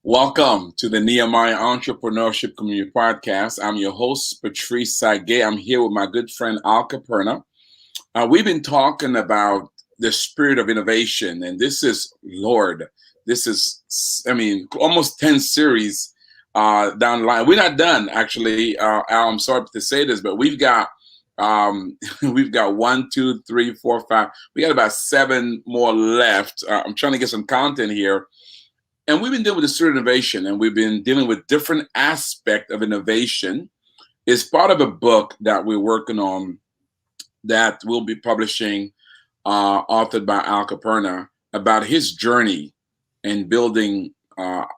Welcome to the Nehemiah Entrepreneurship Community Podcast. I'm your host, Patrice Tsague. I'm here with my good friend, Caperna. We've been talking about the spirit of innovation, and this is almost 10 series down the line. We're not done, actually. Al, I'm sorry to say this, but we've got we've got 1, 2, 3, 4, 5. We got about 7 more left. I'm trying to get some content here. And we've been dealing with the spirit of innovation, and we've been dealing with different aspects of innovation. It's part of a book that we're working on that we'll be publishing, authored by Al Caperna, about his journey in building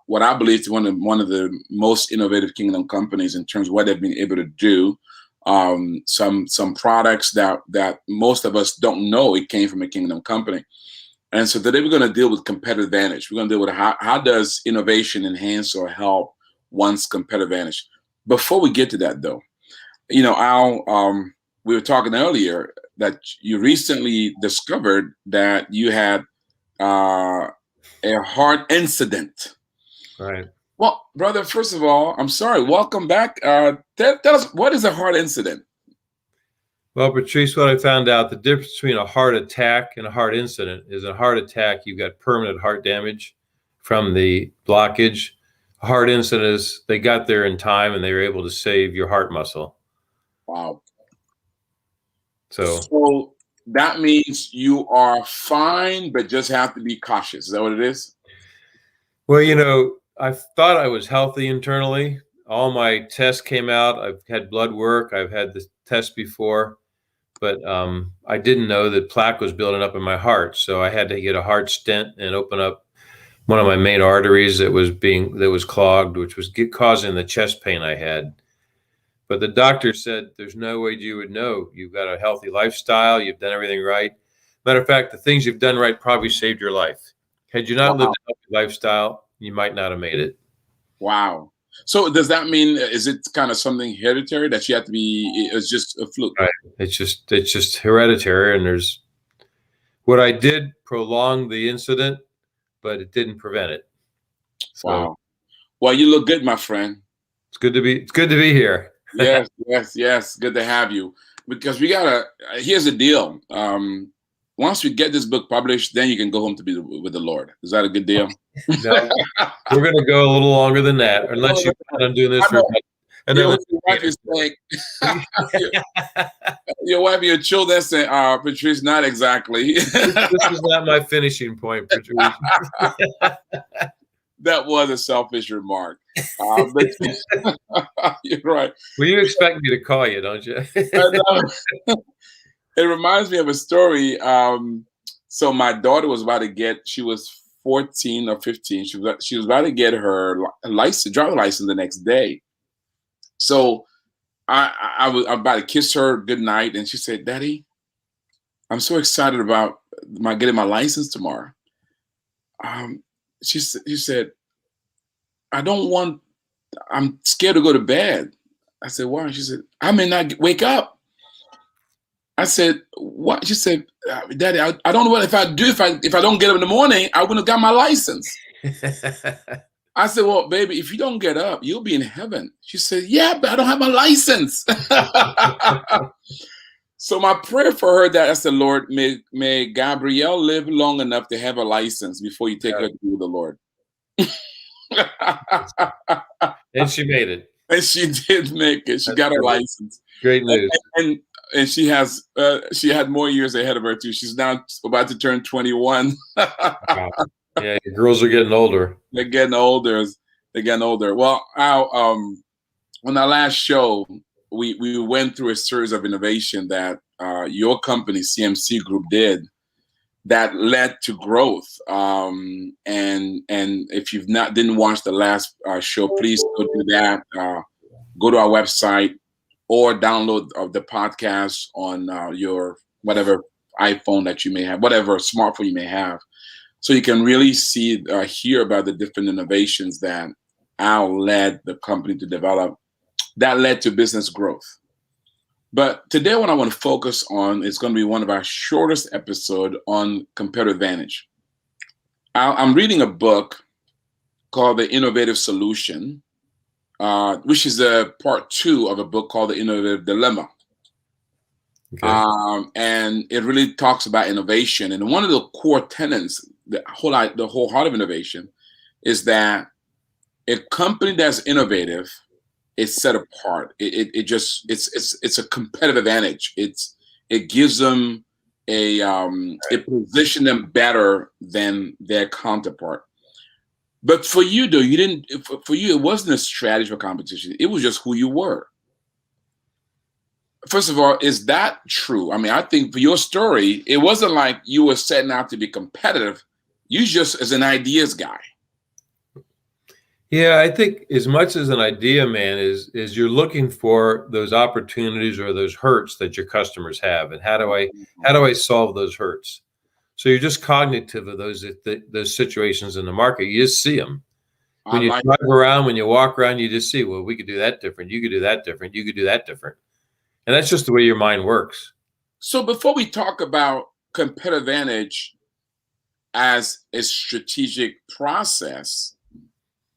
what I believe is one of the most innovative kingdom companies in terms of what they've been able to do. Some products that most of us don't know it came from a kingdom company. And so today we're going to deal with competitive advantage. We're going to deal with how does innovation enhance or help one's competitive advantage. Before we get to that, though, Al, we were talking earlier that you recently discovered that you had a heart incident. Right. Well, brother, first of all, I'm sorry. Welcome back. Tell us, what is a heart incident? Well, Patrice, what I found out, the difference between a heart attack and a heart incident is a heart attack, you've got permanent heart damage from the blockage. A heart incident is they got there in time and they were able to save your heart muscle. Wow. So that means you are fine, but just have to be cautious. Is that what it is? Well, I thought I was healthy internally. All my tests came out. I've had blood work. I've had the test before. But I didn't know that plaque was building up in my heart. So I had to get a heart stent and open up one of my main arteries that was clogged, which was causing the chest pain I had. But the doctor said, there's no way you would know. You've got a healthy lifestyle. You've done everything right. Matter of fact, the things you've done right probably saved your life. Had you not lived a healthy lifestyle, you might not have made it. Wow. So does that mean, is it kind of something hereditary that you have to be, it's just a fluke? Right. It's just hereditary. And what I did prolonged the incident, but it didn't prevent it. So, wow. Well, you look good, my friend. It's good to be here. Yes. Good to have you. Because here's the deal. Once we get this book published, then you can go home to be with the Lord. Is that a good deal? No, we're going to go a little longer than that, unless you plan on doing this for your wife is saying, your wife, your children say, Patrice, not exactly. This is not my finishing point, Patrice. That was a selfish remark. But you're right. Well, you expect me to call you, don't you? It reminds me of a story. So my daughter was about to she was 14 or 15. She was about to get her driver's license the next day. So I was about to kiss her goodnight, and she said, "Daddy, I'm so excited about getting my license tomorrow." She said, I'm scared to go to bed. I said, "Why?" She said, "I may not wake up." I said, "What?" She said, "Daddy, I don't know what if I don't get up in the morning, I wouldn't have got my license." I said, "Well, baby, if you don't get up, you'll be in heaven." She said, "Yeah, but I don't have my license." So my prayer for her that I said, "Lord, may Gabrielle live long enough to have a license before you take her to be with the Lord." And she made it. And she did make it. She got her license. Great news. And she had more years ahead of her too. She's now about to turn 21. Wow. Yeah, girls are getting older. They're getting older. Well, on our last show, we went through a series of innovation that your company, CMC Group, did that led to growth. And if you've didn't watch the last show, please go do that. Go to our website or download the podcast on your whatever iPhone that you may have, whatever smartphone you may have, so you can really hear about the different innovations that Al led the company to develop that led to business growth. But today what I want to focus on is going to be one of our shortest episodes on competitive advantage. I'm reading a book called The Innovative Solution, which is a part 2 of a book called The Innovative Dilemma. Okay. And it really talks about innovation. And one of the core tenets, the whole heart of innovation, is that a company that's innovative is set apart. It's a competitive advantage. It gives them it positions them better than their counterpart. But for you, though, for you, it wasn't a strategy for competition. It was just who you were. First of all, is that true? I mean, I think for your story, it wasn't like you were setting out to be competitive. You just as an ideas guy. Yeah, I think as much as an idea man is you're looking for those opportunities or those hurts that your customers have, and how do I solve those hurts? So you're just cognitive of those situations in the market. You just see them. When you drive around, when you walk around, you just see, well, we could do that different. You could do that different. You could do that different. And that's just the way your mind works. So before we talk about competitive advantage as a strategic process,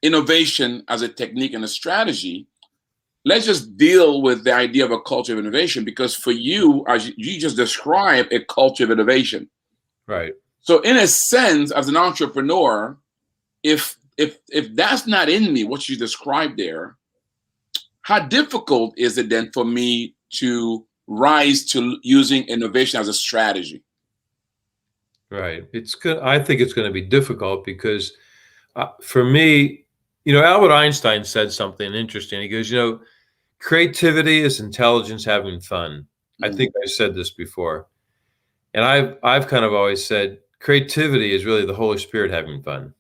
innovation as a technique and a strategy, let's just deal with the idea of a culture of innovation, because for you, as you just described, a culture of innovation. Right. So in a sense, as an entrepreneur, if that's not in me, what you described there, how difficult is it then for me to rise to using innovation as a strategy? Right. It's good. I think it's going to be difficult because for me, Albert Einstein said something interesting. He goes, creativity is intelligence having fun. I think I said this before. And I've kind of always said creativity is really the Holy Spirit having fun.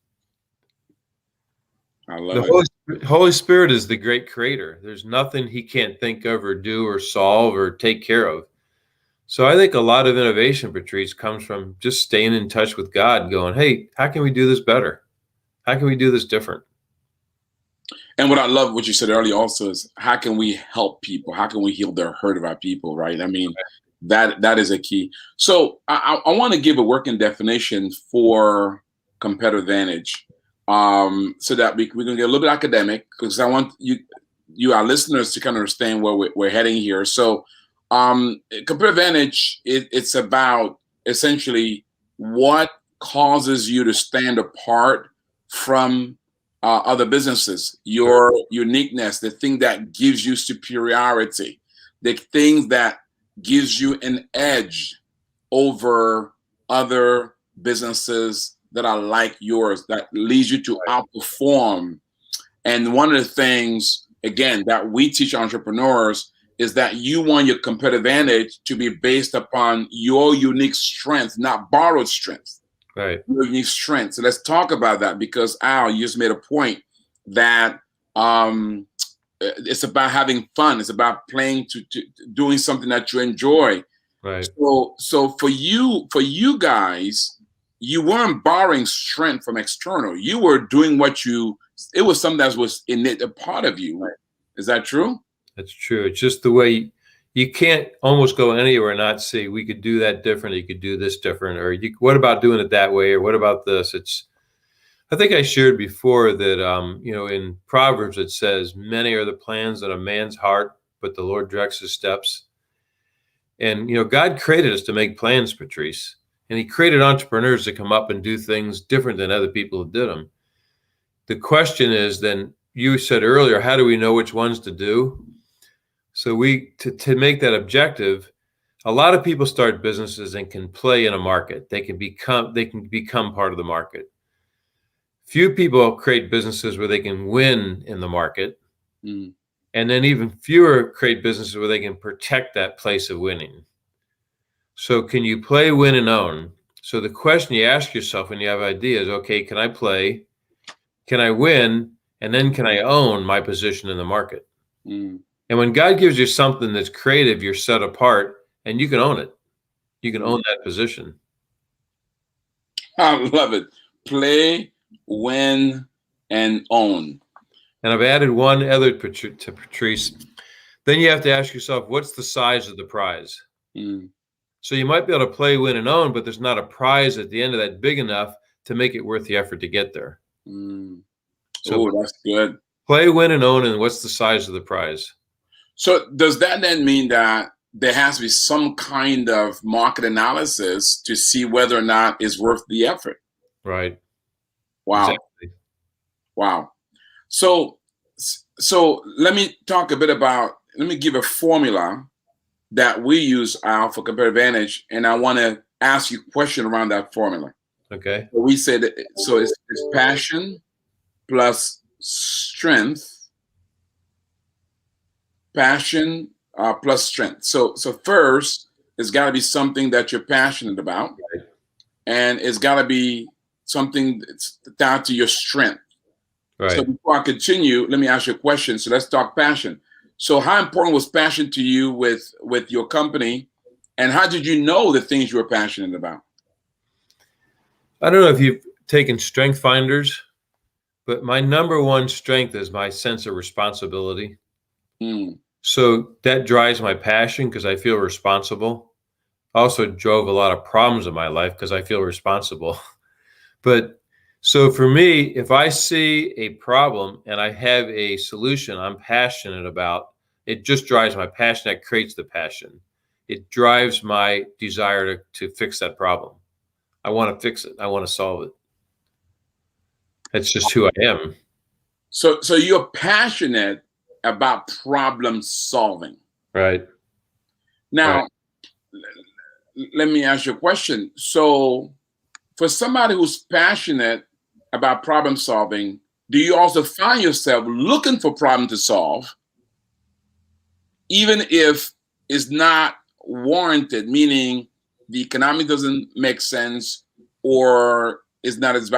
I love it. Holy Spirit is the great creator. There's nothing he can't think of or do or solve or take care of. So I think a lot of innovation, Patrice, comes from just staying in touch with God, going, hey, how can we do this better? How can we do this different? And what I love what you said earlier also is, how can we help people? How can we heal their hurt of our people, right? I mean, that is a key. So I want to give a working definition for competitive advantage, so that we can get a little bit academic, because I want you our listeners to kind of understand where we're heading here. So competitive advantage, it's about essentially what causes you to stand apart from other businesses, your uniqueness, the thing that gives you superiority, the thing that gives you an edge over other businesses that are like yours, that leads you to outperform. And one of the things, again, that we teach entrepreneurs is that you want your competitive advantage to be based upon your unique strength, not borrowed strength. Right. Your unique strength. So let's talk about that, because Al, you just made a point that it's about having fun. It's about playing to doing something that you enjoy. Right. So for you guys, you weren't borrowing strength from external. You were doing it was something that was innate, a part of you. Right. Is that true? That's true. It's just the way you can't almost go anywhere and not see, we could do that different. You could do this different, or what about doing it that way? Or what about this? I think I shared before that, in Proverbs, it says, many are the plans in a man's heart, but the Lord directs his steps. And, God created us to make plans, Patrice, and he created entrepreneurs to come up and do things different than other people who did them. The question is then, you said earlier, how do we know which ones to do? So to make that objective, a lot of people start businesses and can play in a market. They can become part of the market. Few people create businesses where they can win in the market. Mm. And then even fewer create businesses where they can protect that place of winning. So can you play, win, and own? So the question you ask yourself when you have ideas, okay, can I play? Can I win? And then can I own my position in the market? Mm. And when God gives you something that's creative, you're set apart and you can own it. You can own that position. I love it. Play, win, and own. And I've added one other to Patrice. Then you have to ask yourself, what's the size of the prize? Mm. So you might be able to play, win, and own, but there's not a prize at the end of that big enough to make it worth the effort to get there. Mm. So Oh, that's good. play, win, and own, and what's the size of the prize? So does that then mean that there has to be some kind of market analysis to see whether or not it's worth the effort? Right. Wow. Exactly. Wow. So let me talk a bit about, let me give a formula that we use for comparative advantage, and I want to ask you a question around that formula. Okay. So we said, so it's passion plus strength, passion plus strength. So first, it's got to be something that you're passionate about, Right. and it's got to be something that's down to your strength. Right. So before I continue, let me ask you a question. So let's talk passion. So how important was passion to you with your company, and how did you know the things you were passionate about? I don't know if you've taken strength finders, but my number one strength is my sense of responsibility. Mm. So that drives my passion because I feel responsible. Also drove a lot of problems in my life because I feel responsible. But so for me, if I see a problem and I have a solution I'm passionate about, it just drives my passion. That creates the passion. It drives my desire to fix that problem. I want to fix it. I want to solve it. That's just who I am. So you're passionate about problem solving. Right. Now, Right. let me ask you a question. So for somebody who's passionate about problem solving, do you also find yourself looking for problem to solve, even if it's not warranted, meaning the economic doesn't make sense or is not as,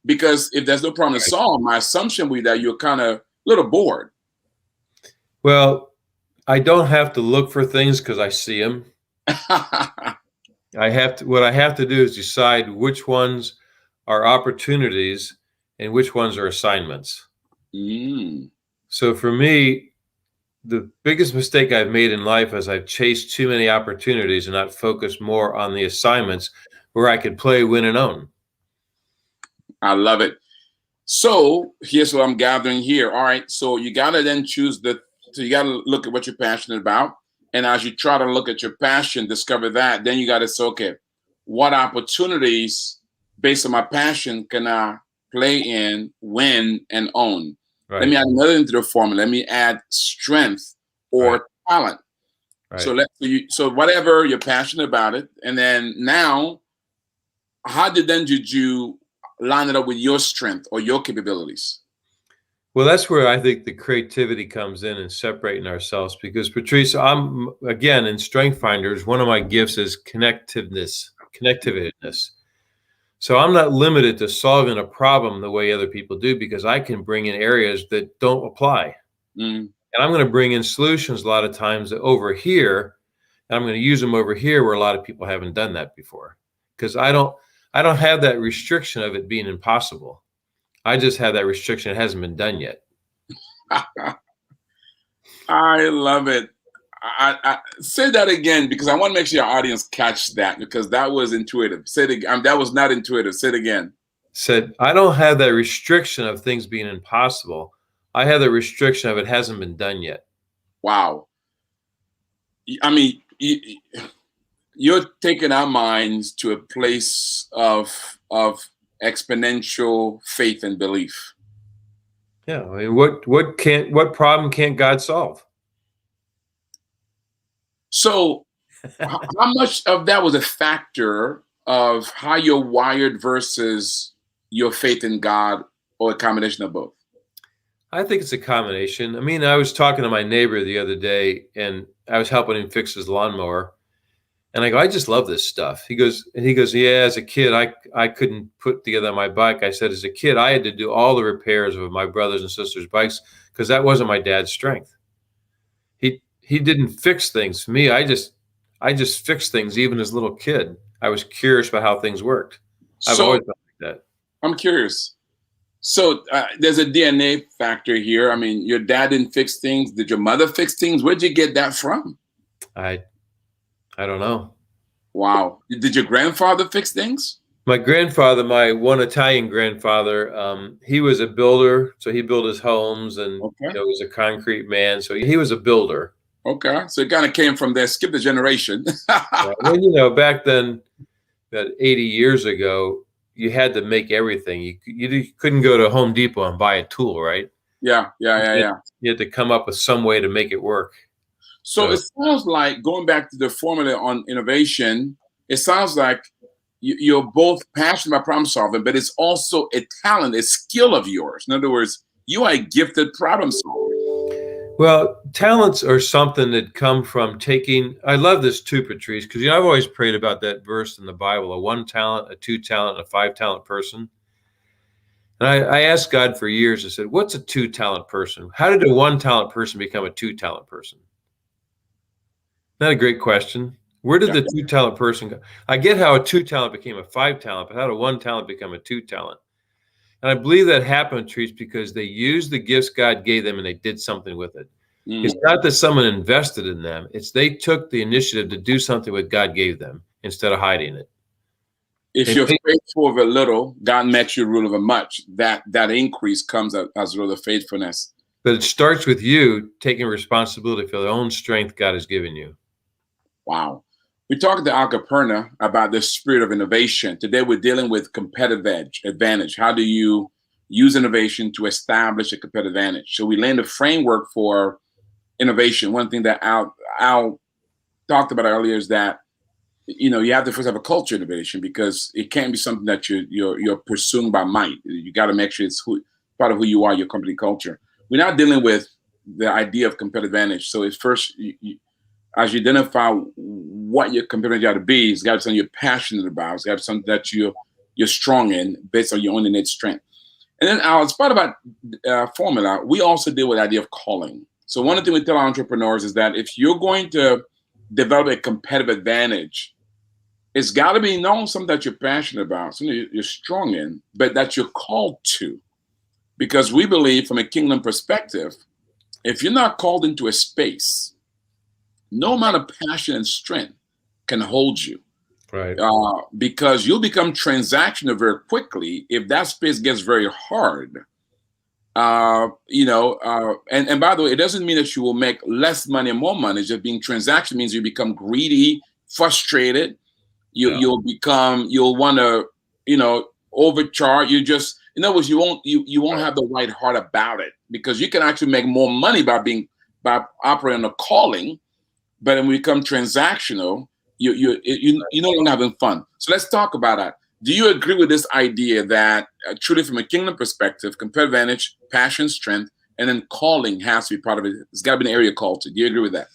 because if there's no problem to solve, my assumption would be that you're kind of a little bored. Well, I don't have to look for things because I see them. What I have to do is decide which ones are opportunities and which ones are assignments. Mm. So for me, the biggest mistake I've made in life is I've chased too many opportunities and not focused more on the assignments where I could play, win, and own. I love it. So here's what I'm gathering here. All right. So you got to then so you got to look at what you're passionate about. And as you try to look at your passion, discover that, then you got to say, okay, what opportunities based on my passion can I play in, win, and own? Right. Let me add another into the formula. Let me add strength or talent. Right. So whatever you're passionate about it. And then now, how did you line it up with your strength or your capabilities? Well, that's where I think the creativity comes in and separating ourselves because, Patrice, I'm, again, in Strength Finders, one of my gifts is connectiveness. So I'm not limited to solving a problem the way other people do because I can bring in areas that don't apply. Mm. And I'm going to bring in solutions a lot of times over here, and I'm going to use them over here where a lot of people haven't done that before. Because I don't have that restriction of it being impossible. I just have that restriction. It hasn't been done yet. I love it. I say that again because I want to make sure your audience catch that because that was intuitive. Say it again. That was not intuitive. Say it again. Said, I don't have that restriction of things being impossible. I have the restriction of it hasn't been done yet. Wow. I mean, you're taking our minds to a place of exponential faith and belief. Yeah. I mean, what problem can't God solve? So how much of that was a factor of how you're wired versus your faith in God, or a combination of both? I think it's a combination. I mean, I was talking to my neighbor the other day and I was helping him fix his lawnmower. And I go, I just love this stuff. He goes, yeah, as a kid, I couldn't put together my bike. I said, as a kid, I had to do all the repairs of my brothers and sisters' bikes because that wasn't my dad's strength. He didn't fix things for me. I just fixed things even as a little kid. I was curious about how things worked. I've always been like that. I'm curious. So there's a DNA factor here. I mean, your dad didn't fix things. Did your mother fix things? Where'd you get that from? I don't know. Wow. Did your grandfather fix things? My grandfather, my one Italian grandfather, he was a builder. So he built his homes and, Okay. he was a concrete man. So he was a builder. Okay. So it kind of came from there. Skip the generation. Yeah. Well, back then, about 80 years ago, you had to make everything. You couldn't go to Home Depot and buy a tool, right? Yeah. Yeah. You Yeah. had, Yeah. you had to come up with some way to make it work. So So, it sounds like going back to the formula on innovation, it sounds like you're both passionate about problem solving, but it's also a talent, a skill of yours. In other words, you are a gifted problem solver. well, talents are something that come from taking. I love this too, Patrice, because I've always prayed about that verse in the Bible: a 1 talent, a 2 talent, a 5 talent person. And I asked God for years. I said, "What's a 2 talent person? How did a 1 talent person become a 2 talent person?" Not a great question. Where did Yeah. the 2 talent person go? I get how a 2 talent became a 5 talent, but how did a 1 talent become a 2 talent? And I believe that happened, Trees, because they used the gifts God gave them and they did something with it. It's Mm. not that someone invested in them. It's they took the initiative to do something what God gave them instead of hiding it. If And you're faithful of a little, God makes you rule over much. That increase comes as a result of faithfulness. but it starts with you taking responsibility for the own strength God has given you. Wow. We talked to Caperna about the spirit of innovation. Today we're dealing with competitive advantage. How do you use innovation to establish a competitive advantage? So we laid a framework for innovation. One thing that Al talked about earlier is that you have to first have a culture innovation because it can't be something that you're pursuing by might. You got to make sure it's part of who you are, your company culture. We're not dealing with the idea of competitive advantage. So it's first as you identify what your competitive got to be, it's got to be something you're passionate about. It's got to be something that you're strong in based on your own innate strength. And then as part of our formula, we also deal with the idea of calling. So one of the things we tell our entrepreneurs is that if you're going to develop a competitive advantage, it's got to be known something that you're passionate about, something you're strong in, but that you're called to. Because we believe from a kingdom perspective, if you're not called into a space, no amount of passion and strength can hold you. Right. Because you'll become transactional very quickly if that space gets very hard. And by the way, it doesn't mean that you will make less money and more money. It's just being transaction means you become greedy, frustrated. You'll want to, overcharge. In other words, you won't have the right heart about it because you can actually make more money by operating a calling. But when we become transactional, you're no longer having fun. So let's talk about that. Do you agree with this idea that truly from a kingdom perspective, competitive advantage, passion, strength, and then calling has to be part of it? It's got to be an area called to. Do you agree with that?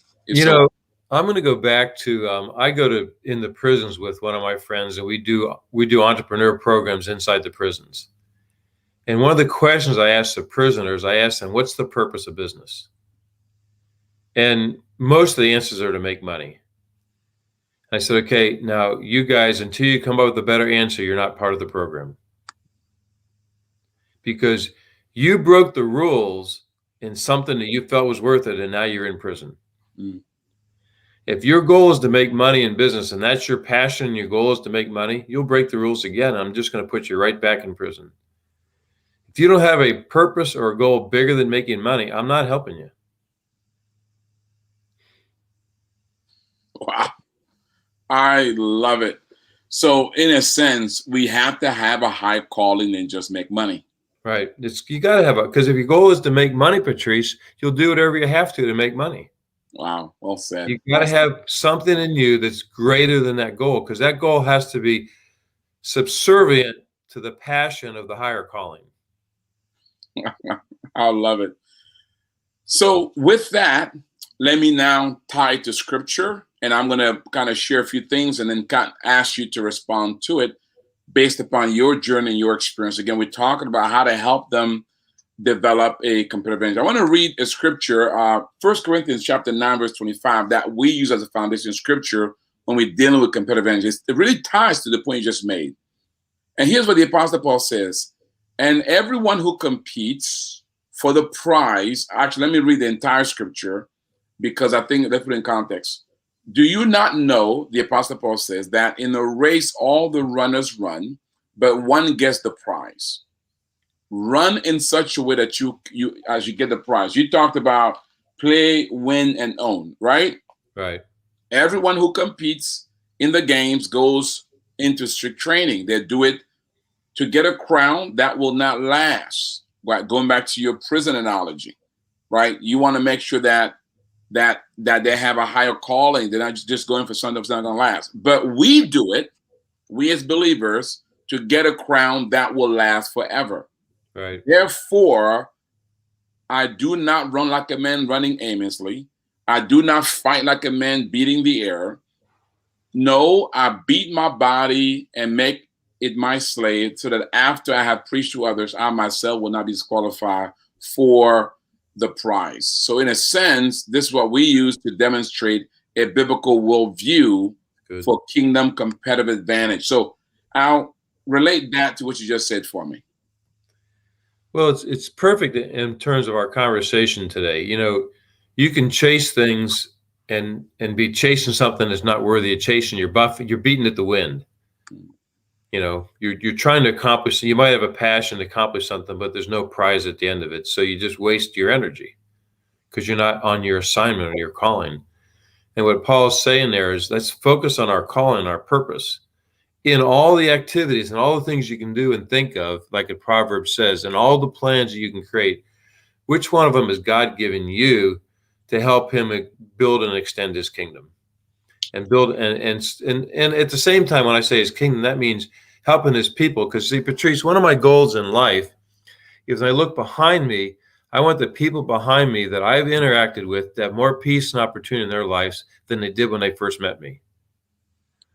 I'm going to go back to I go to in the prisons with one of my friends, and we do entrepreneur programs inside the prisons. And one of the questions I ask the prisoners, I ask them, "What's the purpose of business?" And most of the answers are to make money. I said, "Okay, now you guys, until you come up with a better answer, you're not part of the program because you broke the rules in something that you felt was worth it, and now you're in prison." Mm. If your goal is to make money in business and that's your passion, your goal is to make money, you'll break the rules again. I'm just going to put you right back in prison. If you don't have a purpose or a goal bigger than making money, I'm not helping you. Wow. I love it. So in a sense, we have to have a high calling and just make money. Right. You got to have because if your goal is to make money, Patrice, you'll do whatever you have to make money. Wow. Well said. You got to have something in you that's greater than that goal because that goal has to be subservient to the passion of the higher calling. I love it. So with that, let me now tie it to scripture, and I'm going to kind of share a few things and then ask you to respond to it based upon your journey and your experience. Again, we're talking about how to help them develop a competitive advantage. I want to read a scripture, 1 Corinthians chapter 9, verse 25, that we use as a foundation scripture when we're dealing with competitive advantage. It really ties to the point you just made. And here's what the Apostle Paul says. And everyone who competes for the prize, actually, let me read the entire scripture because I think let's put it in context. Do you not know, the Apostle Paul says, that in a race all the runners run, but one gets the prize? Run in such a way that you as you get the prize. You talked about play, win, and own, right? Right. Everyone who competes in the games goes into strict training. They do it to get a crown that will not last. Right? Going back to your prison analogy, right? You want to make sure that they have a higher calling. They're not just going for something that's not going to last. But we do it, we as believers, to get a crown that will last forever. Right. Therefore, I do not run like a man running aimlessly. I do not fight like a man beating the air. No, I beat my body and make it my slave, so that after I have preached to others, I myself will not be disqualified for the prize. So in a sense, this is what we use to demonstrate a biblical worldview for kingdom competitive advantage. So I'll relate that to what you just said for me. Well, it's perfect in terms of our conversation today. You know, you can chase things and be chasing something that's not worthy of chasing. You're beating at the wind. You know, you're trying to accomplish. You might have a passion to accomplish something, but there's no prize at the end of it. So you just waste your energy because you're not on your assignment or your calling. And what Paul's saying there is, let's focus on our calling, our purpose. In all the activities and all the things you can do and think of, like a proverb says, and all the plans that you can create, which one of them is God giving you to help him build and extend his kingdom? And build and at the same time, when I say his kingdom, that means helping his people. Because see, Patrice, one of my goals in life is when I look behind me, I want the people behind me that I've interacted with to have more peace and opportunity in their lives than they did when they first met me.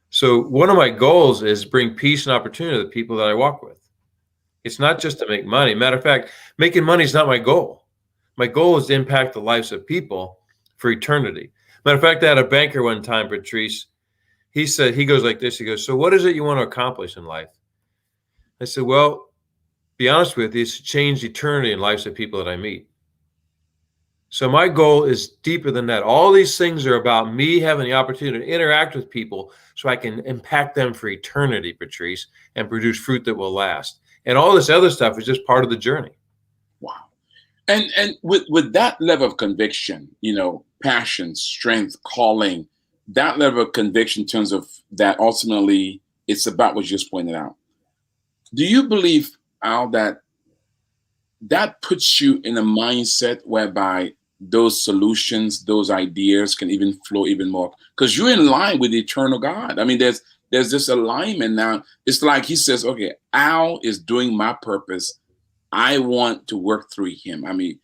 So one of my goals is bring peace and opportunity to the people that I walk with. It's not just to make money. Matter of fact, making money is not my goal. My goal is to impact the lives of people for eternity. Matter of fact, I had a banker one time, Patrice. He said, he goes like this. He goes, so what is it you want to accomplish in life? I said, well, be honest with you, it's to change eternity in lives of people that I meet. So my goal is deeper than that. All these things are about me having the opportunity to interact with people so I can impact them for eternity, Patrice, and produce fruit that will last. And all this other stuff is just part of the journey. Wow. And with that level of conviction, you know, passion, strength, calling, that level of conviction in terms of that ultimately it's about what you just pointed out. Do you believe, Al, that puts you in a mindset whereby those solutions, those ideas can even flow even more? Because you're in line with the eternal God. I mean, there's this alignment now. It's like he says, okay, Al is doing my purpose. I want to work through him. I mean,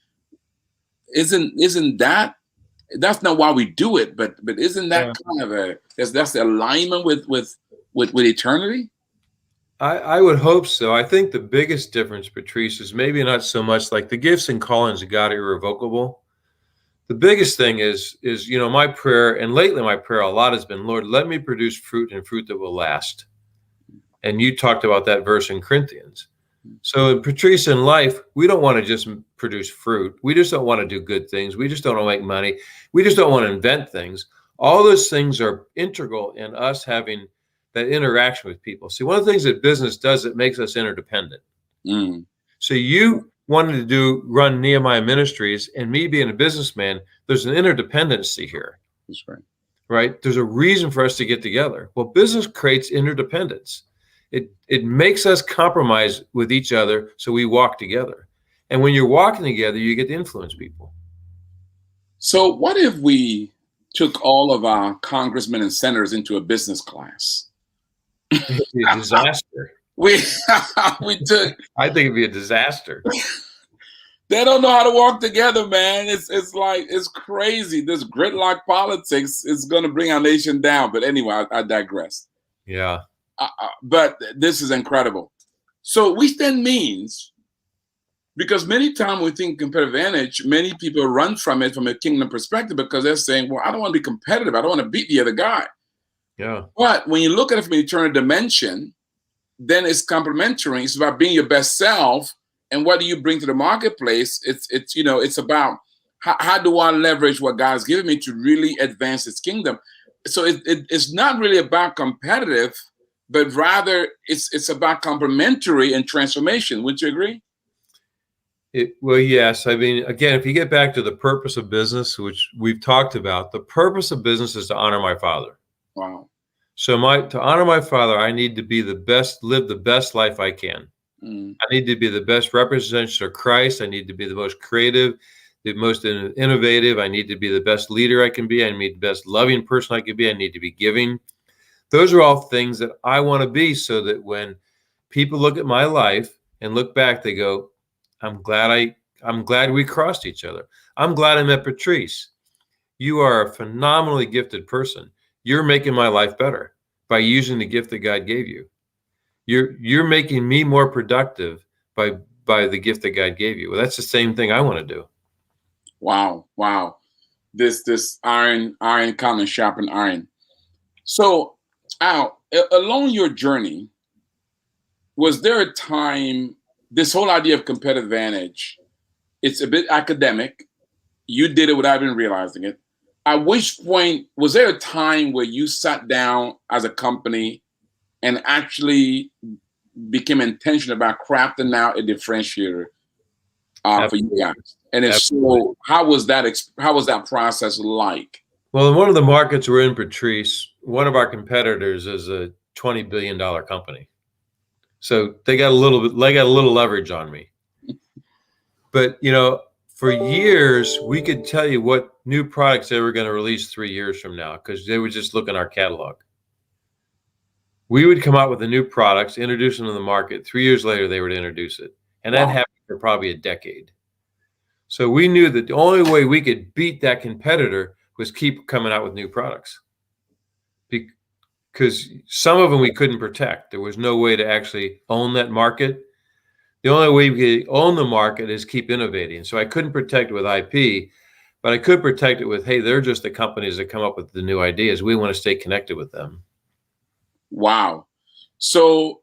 isn't that's not why we do it, but isn't that kind of that's the alignment with eternity? I would hope so. I think the biggest difference, Patrice, is maybe not so much like the gifts and callings of God are irrevocable. The biggest thing is, you know, my prayer, and lately my prayer a lot has been, Lord, let me produce fruit and fruit that will last. And you talked about that verse in Corinthians. So Patrice, in life, we don't want to just produce fruit. We just don't want to do good things. We just don't want to make money. We just don't want to invent things. All those things are integral in us having that interaction with people. See, one of the things that business does, it makes us interdependent. So you wanted to run Nehemiah Ministries, and me being a businessman, there's an interdependency here. That's right. Right? There's a reason for us to get together. Well, business creates interdependence. It makes us compromise with each other, so we walk together. And when you're walking together, you get to influence people. So what if we took all of our congressmen and senators into a business class? It'd be a disaster. we took. I think it'd be a disaster. They don't know how to walk together, man. It's like, it's crazy. This gridlock politics is going to bring our nation down. But anyway, I digress. Yeah. But this is incredible. So which then means, because many times we think competitive advantage, many people run from it from a kingdom perspective because they're saying, well, I don't want to be competitive. I don't want to beat the other guy. Yeah. But when you look at it from an eternal dimension, then it's complementary. It's about being your best self. And what do you bring to the marketplace? It's you know, it's about how do I leverage what God's given me to really advance his kingdom? so it's not really about competitive, but rather it's about complementary and transformation. Would you agree? Well, yes. I mean, again, if you get back to the purpose of business, which we've talked about, the purpose of business is to honor my father. Wow. So to honor my father, I need to be the best, live the best life I can. I need to be the best representation of Christ. I need to be the most creative, the most innovative. I need to be the best leader I can be. I need the best loving person I can be. I need to be giving. Those are all things that I want to be, so that when people look at my life and look back, they go, I'm glad we crossed each other. I'm glad I met Patrice. You are a phenomenally gifted person. You're making my life better by using the gift that God gave you. You're making me more productive by the gift that God gave you. Well, that's the same thing I want to do. Wow. Wow. This iron come and sharpen iron. So, Al, along your journey, was there a time, this whole idea of competitive advantage, it's a bit academic. You did it without even realizing it. At which point, was there a time where you sat down as a company and actually became intentional about crafting out a differentiator for you guys? And if so, how was that process like? Well, in one of the markets we're in, Patrice, one of our competitors is a $20 billion company. So they got a little leverage on me. But, for years, we could tell you what new products they were going to release 3 years from now, because they would just look in our catalog. We would come out with the new products, introduce them to the market. 3 years later, they would introduce it. And that happened for probably a decade. So we knew that the only way we could beat that competitor was keep coming out with new products. Because some of them we couldn't protect. There was no way to actually own that market. The only way we could own the market is keep innovating. So I couldn't protect it with IP, but I could protect it with, hey, they're just the companies that come up with the new ideas. We want to stay connected with them. Wow. So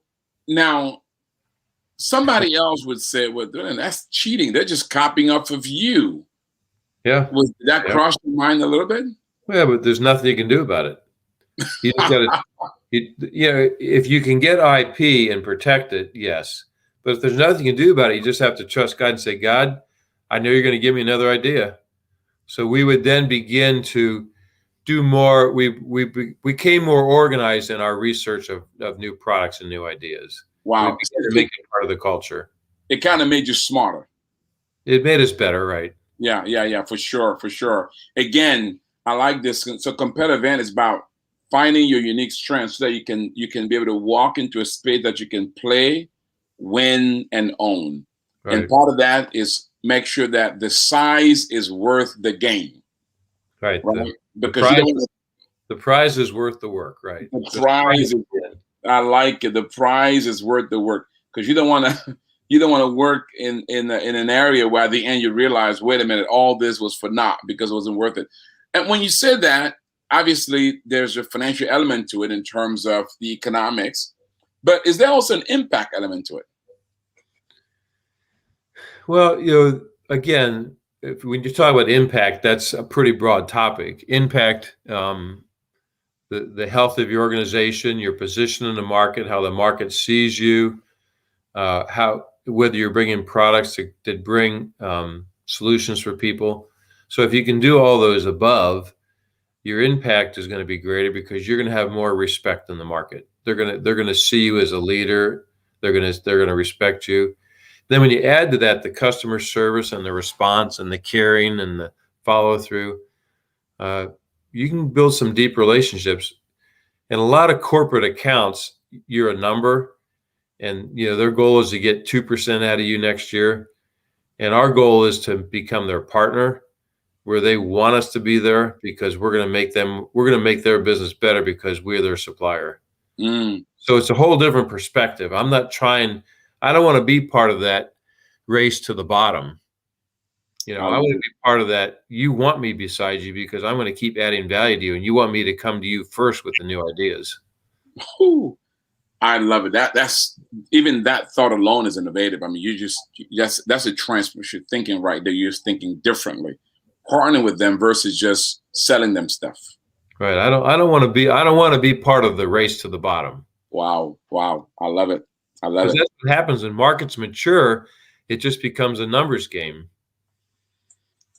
now somebody else would say, well, that's cheating. They're just copying off of you. Yeah. Did that cross your mind a little bit? Yeah, but there's nothing you can do about it. You just got to, if you can get IP and protect it, yes. But if there's nothing you can do about it, you just have to trust God and say, God, I know you're going to give me another idea. So we would then begin to do more. We became more organized in our research of new products and new ideas. Wow. We began to make it part of the culture. It kind of made you smarter. It made us better, right? Yeah, for sure. Again, I like this. So competitive advantage is about finding your unique strengths so that you can be able to walk into a space that you can play, win, and own. Right. And part of that is make sure that the size is worth the game. Right. Because the prize is worth the work, right? The prize I like it. The prize is worth the work, because you don't want to work in an area where at the end you realize, wait a minute, all this was for naught because it wasn't worth it. And when you said that, obviously there's a financial element to it in terms of the economics, but is there also an impact element to it? Well, again, when you talk about impact, that's a pretty broad topic. Impact, the health of your organization, your position in the market, how the market sees you, whether you're bringing products that bring solutions for people. So if you can do all those above, your impact is going to be greater, because you're going to have more respect in the market. They're going to see you as a leader. They're going to respect you. Then when you add to that the customer service and the response and the caring and the follow through, you can build some deep relationships. And a lot of corporate accounts, you're a number, and their goal is to get 2% out of you next year. And our goal is to become their partner, where they want us to be there, because we're going to make their business better because we're their supplier. So it's a whole different perspective. I don't want to be part of that race to the bottom. I want to be part of that. You want me beside you because I'm going to keep adding value to you, and you want me to come to you first with the new ideas. Ooh, I love it. That's even that thought alone is innovative. I mean, that's a transformation thinking right there. You're just thinking differently, partnering with them versus just selling them stuff. Right. I don't want to be part of the race to the bottom. Wow. Wow. I love it. I love Because it. that's what happens when markets mature. It just becomes a numbers game.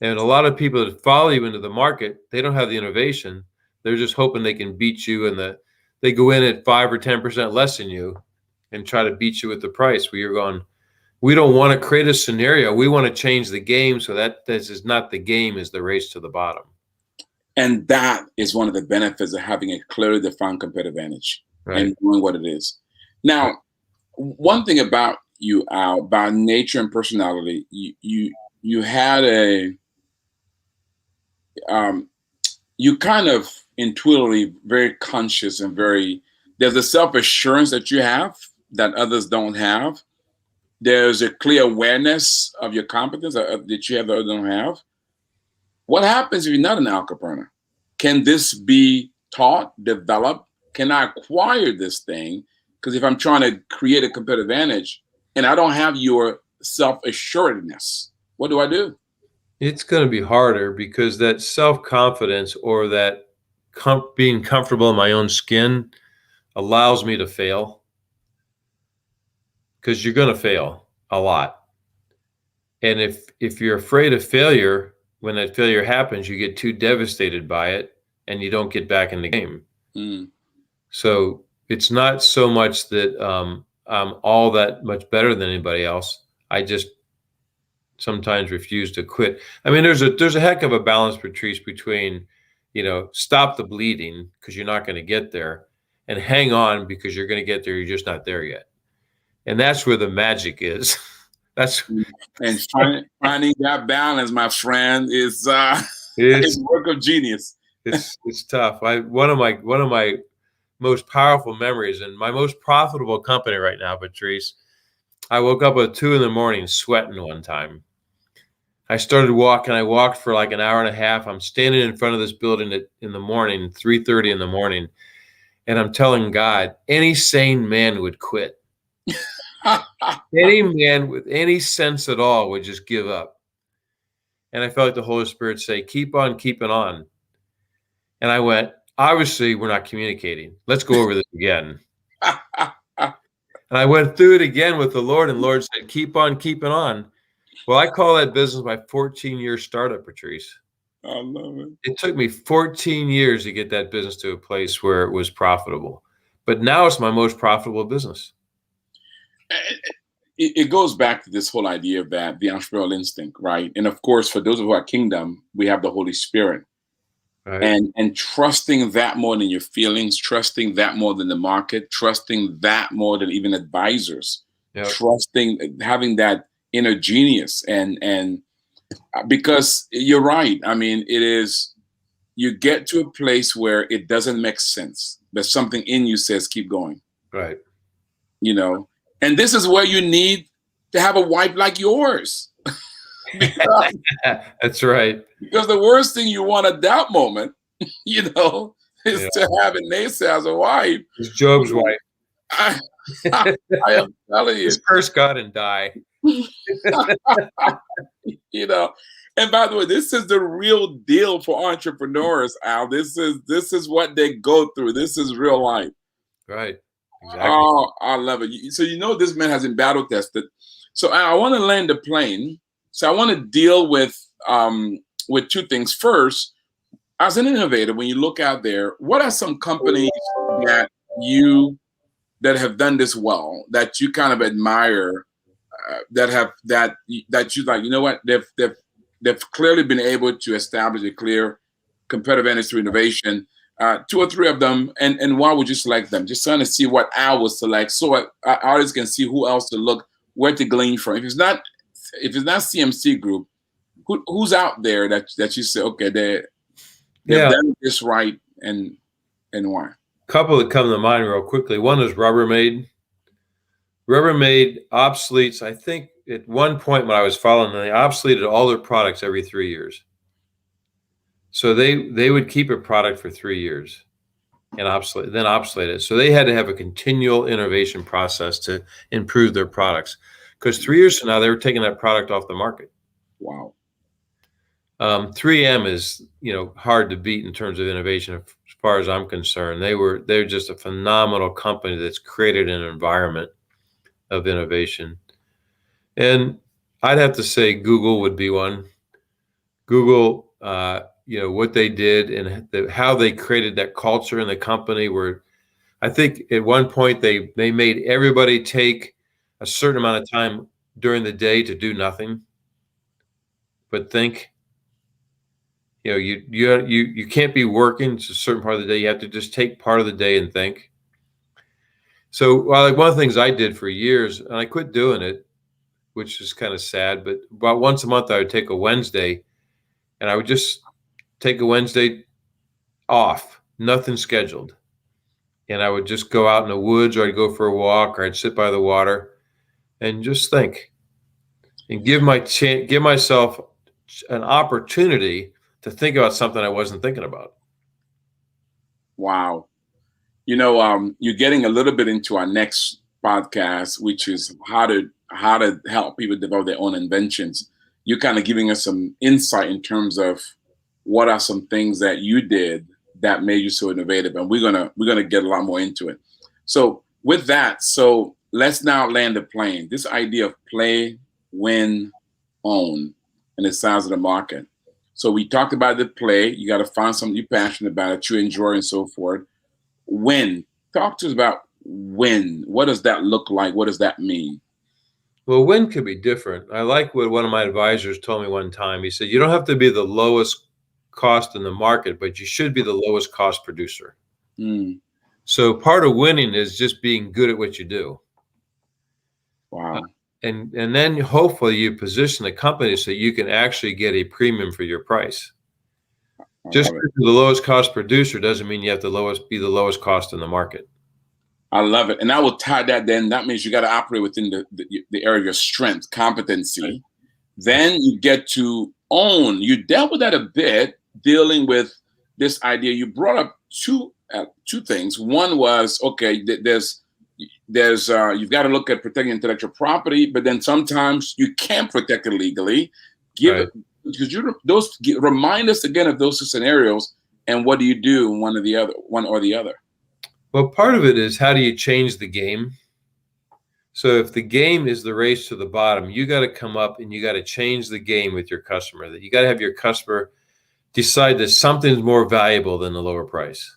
And a lot of people that follow you into the market, they don't have the innovation. They're just hoping they can beat you, and they go in at 5 or 10% less than you and try to beat you with the price, where you're going, we don't want to create a scenario. We want to change the game so that this is not the game, is the race to the bottom. And that is one of the benefits of having a clearly defined competitive advantage, Right. and knowing what it is. Now, one thing about you, Al, by nature and personality, you had you kind of intuitively very conscious and very, there's a self-assurance that you have that others don't have. There's a clear awareness of your competence that you have that others don't have. What happens if you're not an Al Caperna? Can this be taught, developed? Can I acquire this thing? Because if I'm trying to create a competitive advantage and I don't have your self-assuredness, what do I do? It's going to be harder, because that self-confidence, or that being comfortable in my own skin, allows me to fail, because you're going to fail a lot. And if you're afraid of failure, when that failure happens, you get too devastated by it and you don't get back in the game. Mm. So it's not so much that I'm all that much better than anybody else. I just sometimes refuse to quit. I mean, there's a heck of a balance, Patrice, between, stop the bleeding because you're not going to get there, and hang on because you're going to get there. You're just not there yet. And that's where the magic is. That's And finding that balance, my friend, is it's work of genius. it's tough. One of my most powerful memories, and my most profitable company right now, Patrice. I woke up at 2 a.m. sweating one time. I started walking. I walked for like an hour and a half. I'm standing in front of this building in the morning, 3:30 in the morning, and I'm telling God, any sane man would quit. Any man with any sense at all would just give up. And I felt like the Holy Spirit say, keep on keeping on. And I went, obviously, we're not communicating. Let's go over this again. And I went through it again with the Lord, and the Lord said, keep on keeping on. Well, I call that business my 14-year startup, Patrice. I love it. It took me 14 years to get that business to a place where it was profitable. But now it's my most profitable business. It goes back to this whole idea of that, the entrepreneurial instinct, right? And of course, for those of our kingdom, we have the Holy Spirit. Right. And trusting that more than your feelings, trusting that more than the market, trusting that more than even advisors, yep. Trusting, having that inner genius. And because you're right. I mean, it is, you get to a place where it doesn't make sense, but something in you says, keep going. Right. And this is where you need to have a wife like yours. That's right. Because the worst thing you want at that moment, is to have a naysayer as a wife. It's Job's wife. I am telling you. Just curse God and die. And by the way, this is the real deal for entrepreneurs, Al. This is what they go through. This is real life. Right. Exactly. Oh, I love it. So this man has been battle tested. So I want to land the plane. So I want to deal with two things. First, as an innovator, when you look out there, what are some companies that have done this well, that you kind of admire, that you like? You know what? They've clearly been able to establish a clear competitive advantage through innovation. 2 or 3 of them, and why would you select them? Just trying to see what Al would select, so our artists can see who else to look, where to glean from. If it's not CMC Group, who's out there that you say, okay, they've done this right, and why? A couple that come to mind real quickly. One is Rubbermaid. Rubbermaid obsoletes, I think at one point when I was following them, they obsoleted all their products every 3 years. So they would keep a product for 3 years and obsolete it. So they had to have a continual innovation process to improve their products, because 3 years from now they were taking that product off the market. Wow. 3M is, hard to beat in terms of innovation as far as I'm concerned. They're just a phenomenal company that's created an environment of innovation. And I'd have to say Google would be one. Google, what they did and how they created that culture in the company, where I think at one point they made everybody take a certain amount of time during the day to do nothing but think. You can't be working. It's a certain part of the day. You have to just take part of the day and think. So, like one of the things I did for years, and I quit doing it, which is kind of sad, but about once a month I would take a Wednesday, and I would just take a Wednesday off, nothing scheduled. And I would just go out in the woods, or I'd go for a walk, or I'd sit by the water and just think and give myself an opportunity to think about something I wasn't thinking about. Wow. You're getting a little bit into our next podcast, which is how to help people develop their own inventions. You're kind of giving us some insight in terms of what are some things that you did that made you so innovative, and we're gonna get a lot more into it. So with that, let's now land the plane. This idea of play, win, own, and the size of the market. So we talked about the play. You got to find something you're passionate about, that you enjoy, and so forth. Win. Talk to us about win. What does that look like? What does that mean? Well, win could be different. I like what one of my advisors told me one time. He said, you don't have to be the lowest cost in the market, but you should be the lowest cost producer. Mm. So part of winning is just being good at what you do. Wow. And then hopefully you position the company so you can actually get a premium for your price. Just because you're the lowest cost producer doesn't mean you have to be the lowest cost in the market. I love it. And I will tie that then. That means you got to operate within the area of your strength, competency. Right. Then you get to own. You dealt with that a bit, dealing with this idea. You brought up two things. One was, okay, there's you've got to look at protecting intellectual property, but then sometimes you can't protect it legally. Remind us again of those two scenarios, and what do you do one or the other? Well, part of it is, how do you change the game? So if the game is the race to the bottom, you got to come up and you got to change the game with your customer. That you got to have your customer decide that something's more valuable than the lower price.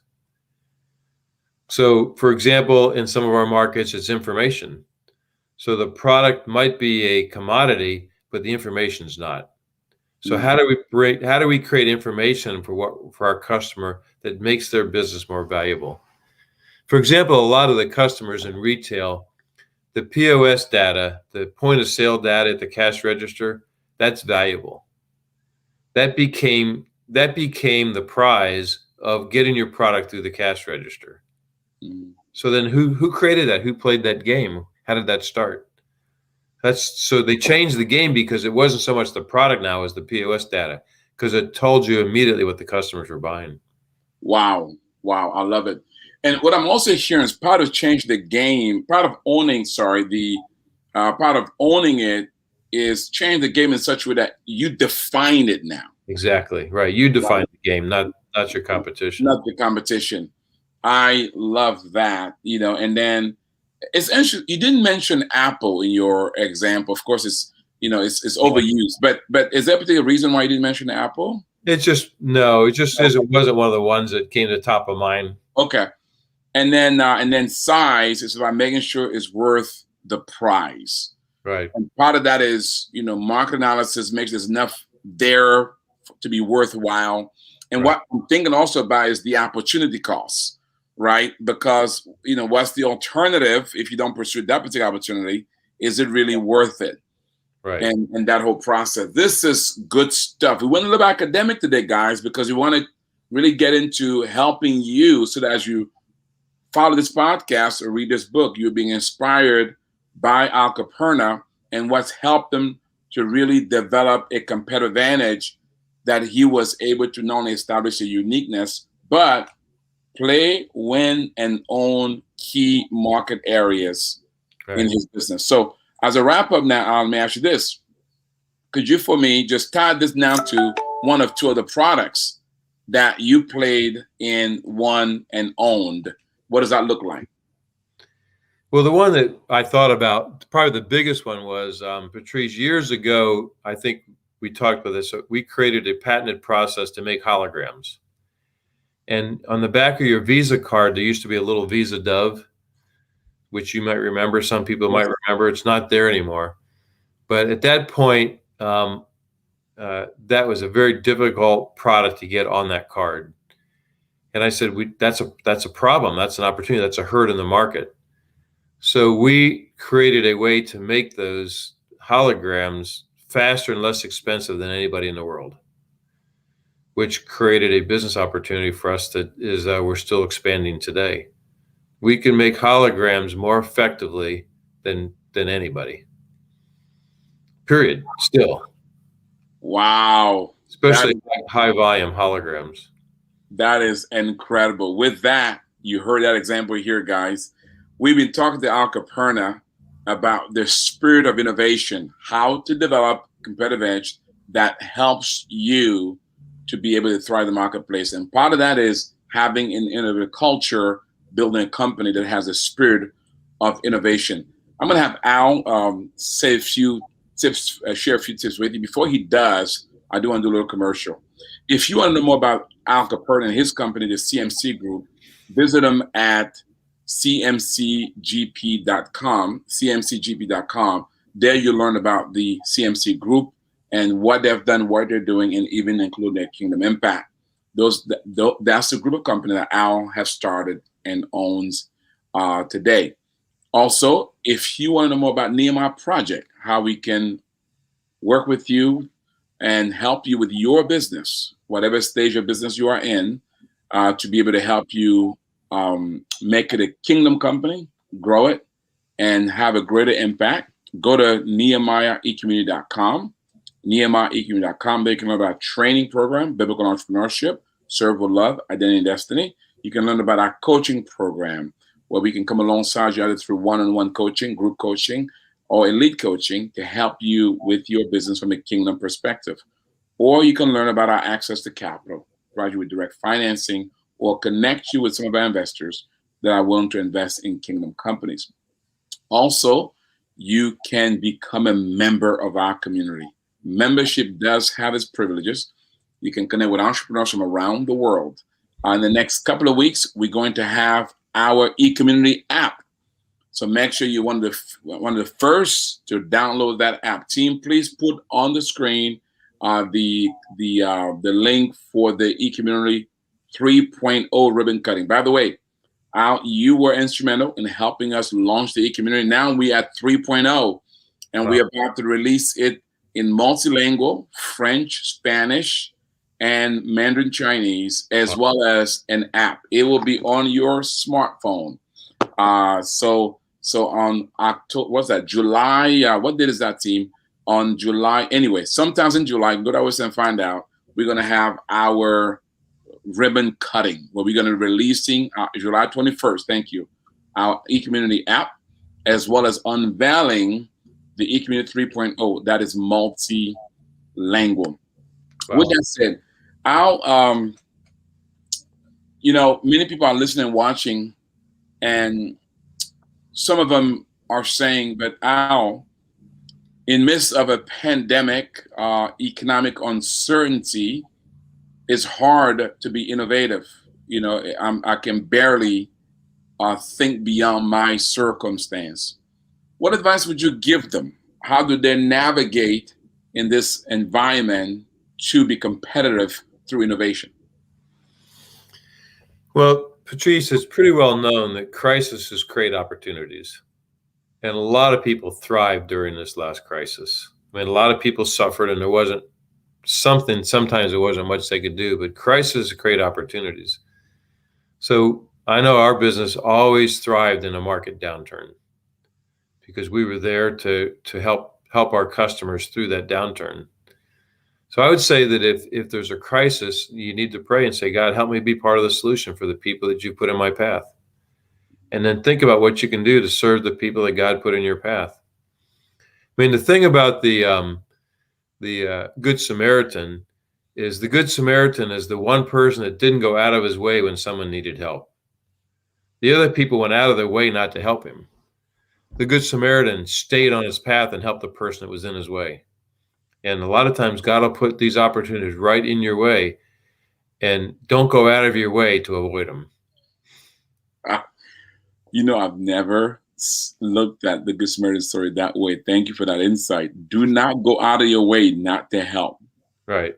So, for example, in some of our markets, it's information. So the product might be a commodity, but the information's not. So how do we create information for our customer that makes their business more valuable? For example, a lot of the customers in retail, the POS data, the point of sale data at the cash register, that's valuable. That became the prize of getting your product through the cash register. Mm. So then who created that? Who played that game? How did that start? So they changed the game because it wasn't so much the product now as the POS data, because it told you immediately what the customers were buying. Wow. I love it. And what I'm also hearing is part of change the game, part of owning it is change the game in such a way that you define it now. Exactly. Right. You define the game, not your competition. Not the competition. I love that, and then it's interesting. You didn't mention Apple in your example. Of course, it's overused, but is there a particular reason why you didn't mention Apple? It just says it wasn't one of the ones that came to the top of mind. Okay. And then size is about making sure it's worth the price. Right. And part of that is, market analysis makes there's enough there to be worthwhile. And what I'm thinking also about is the opportunity cost, right? Because, what's the alternative if you don't pursue that particular opportunity? Is it really worth it? Right. And that whole process. This is good stuff. We went a little academic today, guys, because we want to really get into helping you so that as you follow this podcast or read this book, you're being inspired by Caperna and what's helped them to really develop a competitive advantage that he was able to not only establish a uniqueness, but play, win, and own key market areas in his business. So as a wrap up now, Alan, may I ask you this. Could you, for me, just tie this down to one of two of the products that you played in, won, and owned. What does that look like? Well, the one that I thought about, probably the biggest one was Patrice. Years ago, I think we talked about this. We created a patented process to make holograms. And on the back of your Visa card, there used to be a little Visa dove, which you might remember. Some people might remember. It's not there anymore. But at that point, that was a very difficult product to get on that card. And I said, that's a problem. That's an opportunity. That's a hurt in the market. So we created a way to make those holograms faster and less expensive than anybody in the world, which created a business opportunity for us that is we're still expanding today. We can make holograms more effectively than anybody. Period. Still. Wow. Especially high volume holograms. That is incredible. With that, you heard that example here, guys. We've been talking to Al Caperna about the spirit of innovation, how to develop competitive edge that helps you to be able to thrive in the marketplace. And part of that is having an innovative culture, building a company that has a spirit of innovation. I'm going to have Al say a few tips, share a few tips with you. Before he does, I do want to do a little commercial. If you want to know more about Al Caperna and his company, the CMC Group, visit him at cmcgp.com, cmcgp.com. There you learn about the CMC Group and what they've done, what they're doing, and even include their Kingdom Impact. That's the group of company that Al has started and owns today. Also, if you want to know more about Nehemiah Project, how we can work with you and help you with your business, whatever stage of business you are in, to be able to help you make it a kingdom company, grow it, and have a greater impact, go to NehemiahEcommunity.com, NehemiahEcommunity.com. They can learn about our training program, Biblical Entrepreneurship, Serve with Love, Identity and Destiny. You can learn about our coaching program, where we can come alongside you either through one-on-one coaching, group coaching, or elite coaching to help you with your business from a kingdom perspective. Or you can learn about our access to capital, provide you with direct financing, or connect you with some of our investors that are willing to invest in kingdom companies. Also, you can become a member of our community. Membership does have its privileges. You can connect with entrepreneurs from around the world. In the next couple of weeks, we're going to have our e-community app. So make sure you're one of the first to download that app. Team, please put on the screen the link for the e-community 3.0 ribbon cutting. By the way, Al, you were instrumental in helping us launch the e-community. Now we are at 3.0, and we're about to release it in multilingual, French, Spanish, and Mandarin Chinese, as well as an app. It will be on your smartphone. So on October, what's that? July? What date is that, team? On July, anyway, sometimes in July, go to our website and find out. We're going to have our ribbon cutting, where we're going to be releasing July 21st. Thank you. Our e-community app, as well as unveiling the e-community 3.0 that is multilingual. Wow. With that said, Al, many people are listening and watching, and some of them are saying, but Al, in midst of a pandemic, economic uncertainty, it's hard to be innovative. I can barely think beyond my circumstance. What advice would you give them? How do they navigate in this environment to be competitive through innovation? Well, Patrice, it's pretty well known that crises create opportunities. And a lot of people thrived during this last crisis. I mean, a lot of people suffered, and there wasn't sometimes there wasn't much they could do, but crises create opportunities. So I know our business always thrived in a market downturn because we were there to help our customers through that downturn. So I would say that if there's a crisis, you need to pray and say, God, help me be part of the solution for the people that you put in my path. And then think about what you can do to serve the people that God put in your path. I mean, the thing about the Good Samaritan is the Good Samaritan is the one person that didn't go out of his way when someone needed help. The other people went out of their way not to help him. The Good Samaritan stayed on his path and helped the person that was in his way. And a lot of times God will put these opportunities right in your way, and don't go out of your way to avoid them. I've never looked at the Good Samaritan story that way. Thank you for that insight. Do not go out of your way not to help. Right.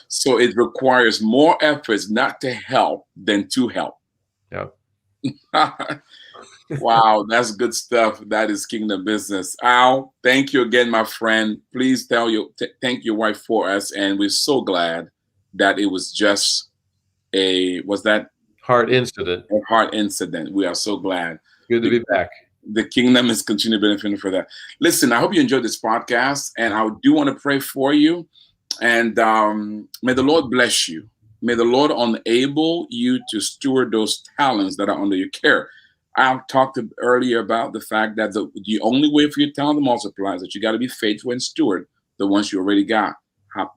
So it requires more efforts not to help than to help. Yeah. Wow, that's good stuff. That is kingdom business. Al, thank you again, my friend. Please thank your wife for us. And we're so glad that it was just heart incident. A heart incident. We are so glad. Good to be back. The kingdom is continuing benefiting for that. Listen, I hope you enjoyed this podcast, and I do want to pray for you. And may the Lord bless you. May the Lord enable you to steward those talents that are under your care. I talked earlier about the fact that the only way for your talent to multiply is that you got to be faithful and steward the ones you already got.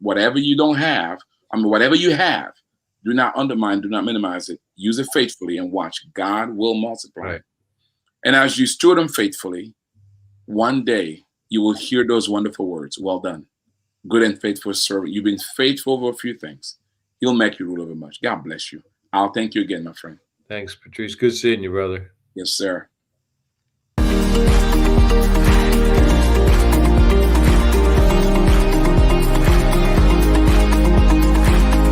Whatever you don't have, whatever you have, do not undermine, do not minimize it. Use it faithfully and watch. God will multiply. Right. And as you steward them faithfully, one day you will hear those wonderful words. Well done, good and faithful servant. You've been faithful over a few things. He'll make you rule over much. God bless you. I'll thank you again, my friend. Thanks, Patrice. Good seeing you, brother. Yes, sir.